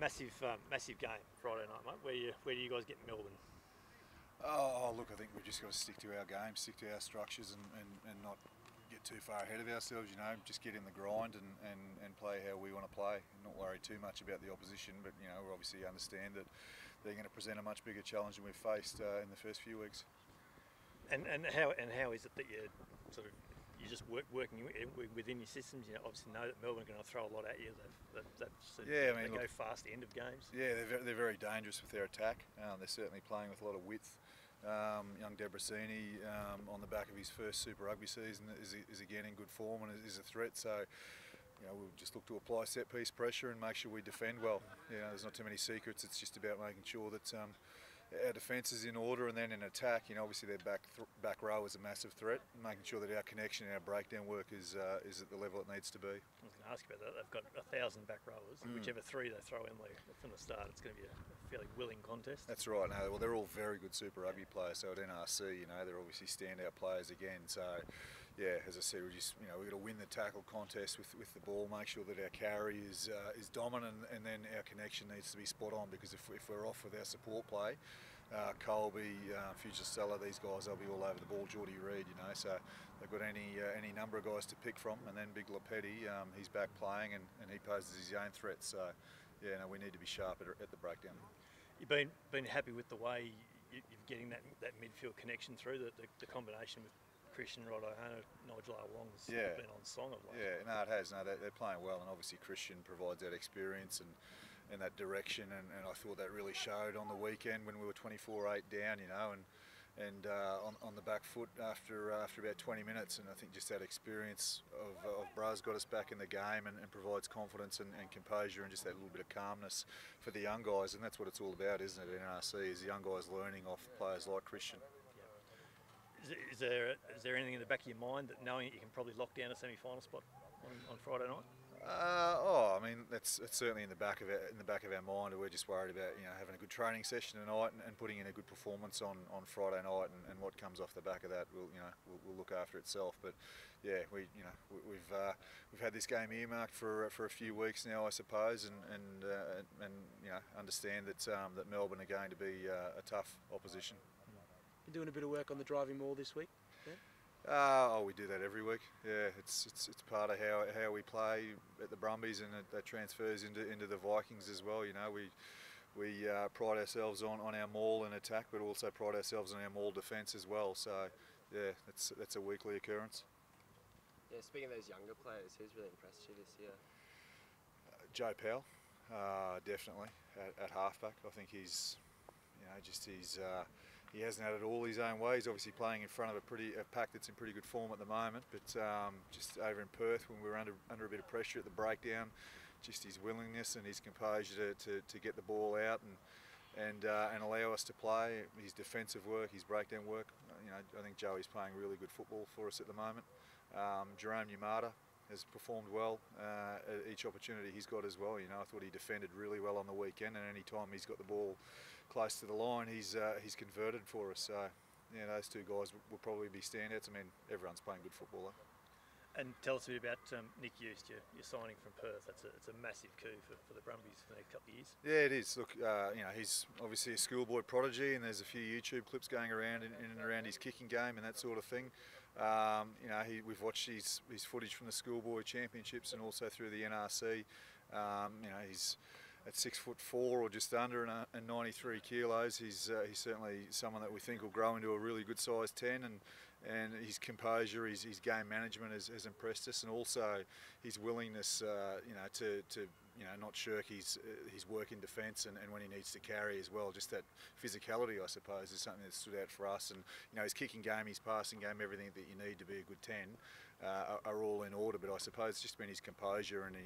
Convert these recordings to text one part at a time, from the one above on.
massive game Friday night, mate. Where do you guys get Melbourne? Oh, look, I think we've just got to stick to our game, stick to our structures, and not get too far ahead of ourselves. You know, just get in the grind and play how we want to play. Not worry too much about the opposition, but you know, we obviously understand that they're going to present a much bigger challenge than we've faced in the first few weeks. And how is it that you're just working within your systems? You know, obviously know that Melbourne are going to throw a lot at you. They go fast at the end of games. Yeah, they're very dangerous with their attack. They're certainly playing with a lot of width. Young Debrasini, on the back of his first Super Rugby season, is again in good form and is a threat. So, you know, we'll just look to apply set piece pressure and make sure we defend well. You know, there's not too many secrets. It's just about making sure that our defence is in order, and then in attack, you know, obviously their back row is a massive threat. Making sure that our connection and our breakdown work is at the level it needs to be. I was going to ask you about that. They've got 1,000 back rowers. Whichever three they throw in from the start, it's going to be a fairly willing contest. That's right. No, well, they're all very good Super Rugby players. So at NRC, you know, they're obviously standout players again. So, yeah, as I said, we've got to win the tackle contest with the ball. Make sure that our carry is dominant, and then our connection needs to be spot on. Because if we're off with our support play, Colby, Future Stella, these guys, they'll be all over the ball. Geordie Reid, you know, so they've got any number of guys to pick from, and then Big Lepetti, he's back playing and he poses his own threat. So, yeah, no, we need to be sharp at the breakdown. You've been happy with the way you're getting that midfield connection through the combination with Christian, Rod O'Hara, Nigel Wong's been on song of late. Yeah, no, it has. No, they're playing well, and obviously Christian provides that experience and that direction, and I thought that really showed on the weekend when we were 24-8 down, you know, and on the back foot after about 20 minutes, and I think just that experience of Braz got us back in the game and provides confidence and composure and just that little bit of calmness for the young guys, and that's what it's all about, isn't it, NRC, is the young guys learning off players like Christian. Is there anything in the back of your mind that knowing that you can probably lock down a semi-final spot on Friday night? I mean, that's certainly in the back of our mind. We're just worried about, you know, having a good training session tonight and putting in a good performance on Friday night, and what comes off the back of that will look after itself. But yeah, we've had this game earmarked for a few weeks now, I suppose, and you know, understand that Melbourne are going to be a tough opposition. Been doing a bit of work on the driving maul this week. We do that every week. Yeah, it's part of how we play at the Brumbies, and that transfers into the Vikings as well. You know, we pride ourselves on our maul and attack, but also pride ourselves on our maul defence as well. So, yeah, that's a weekly occurrence. Yeah, speaking of those younger players, who's really impressed you this year? Joe Powell, definitely at halfback. I think he's, you know, he hasn't had it all his own way. He's obviously playing in front of a pack that's in pretty good form at the moment. But just over in Perth, when we were under a bit of pressure at the breakdown, just his willingness and his composure to get the ball out and allow us to play. His defensive work, his breakdown work. You know, I think Joey's playing really good football for us at the moment. Jerome Umata has performed well at each opportunity he's got as well. You know, I thought he defended really well on the weekend, and any time he's got the ball close to the line, he's converted for us. So, yeah, those two guys will probably be standouts. I mean, everyone's playing good football though. And tell us a bit about Nick Eustace, your signing from Perth. It's a massive coup for the Brumbies for the next couple of years. Yeah, it is. Look, you know, he's obviously a schoolboy prodigy, and there's a few YouTube clips going around in and around his kicking game and that sort of thing. You know, we've watched his footage from the schoolboy championships and also through the NRC. You know, he's at 6'4" or just under and 93 kilos. He's certainly someone that we think will grow into a really good size 10, and his composure, his game management has impressed us, and also his willingness, you know, to not shirk his work in defence and when he needs to carry as well. Just that physicality, I suppose, is something that stood out for us. And you know, his kicking game, his passing game, everything that you need to be a good 10 are all in order. But I suppose it's just been his composure and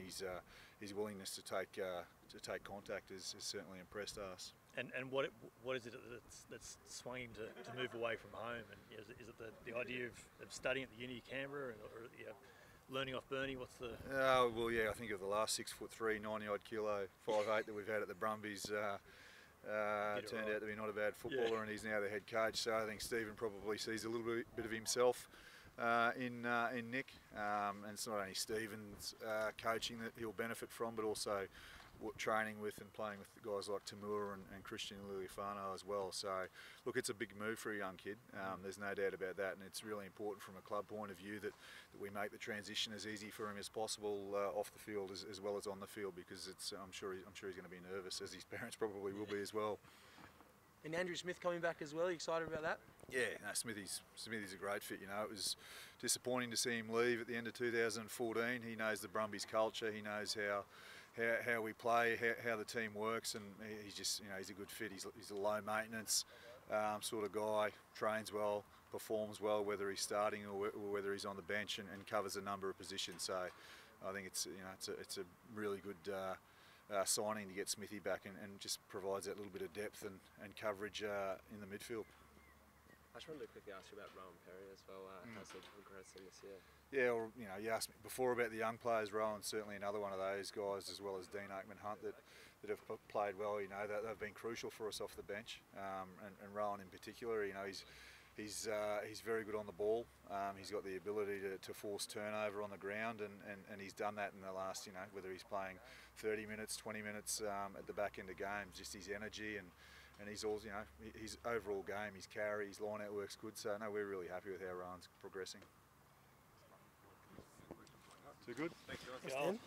his willingness to take contact has certainly impressed us. And what is it that's swung him to move away from home? And is it the idea of studying at the Uni of Canberra, or you know, learning off Bernie? What's the? Well, yeah, I think of the last 6'3", 90-odd kilo, 5'8" that we've had at the Brumbies. Turned out to be not a bad footballer, and he's now the head coach. So I think Stephen probably sees a little bit of himself in Nick, and it's not only Stephen's coaching that he'll benefit from, but also training with and playing with guys like Tamura and Christian Liliafano as well. So look, it's a big move for a young kid. There's no doubt about that, and it's really important from a club point of view that we make the transition as easy for him as possible off the field as well as on the field, because I'm sure he's going to be nervous, as his parents probably will be as well. And Andrew Smith coming back as well. Are you excited about that? Yeah, no, Smithy's a great fit. You know, it was disappointing to see him leave at the end of 2014. He knows the Brumbies culture. He knows how we play, how the team works, and he's just, you know, he's a good fit. He's a low maintenance sort of guy. Trains well, performs well, whether he's starting or whether he's on the bench, and covers a number of positions. So I think it's a really good signing to get Smithy back, and just provides that little bit of depth and coverage in the midfield. I just wanted to quickly ask you about Rowan Perry as well. How's he progressing this year? Yeah, well, you know, you asked me before about the young players. Rowan's certainly another one of those guys, as well as Dean Oakman-Hunt, that have played well. You know, they've been crucial for us off the bench, and Rowan in particular. You know, he's very good on the ball. He's got the ability to force turnover on the ground, and he's done that in the last, you know, whether he's playing 30 minutes, 20 minutes at the back end of games. Just his energy and he's also, you know, his overall game, his carry, his line out work's good. So no, we're really happy with how Rowan's progressing. Too good? Thanks, guys.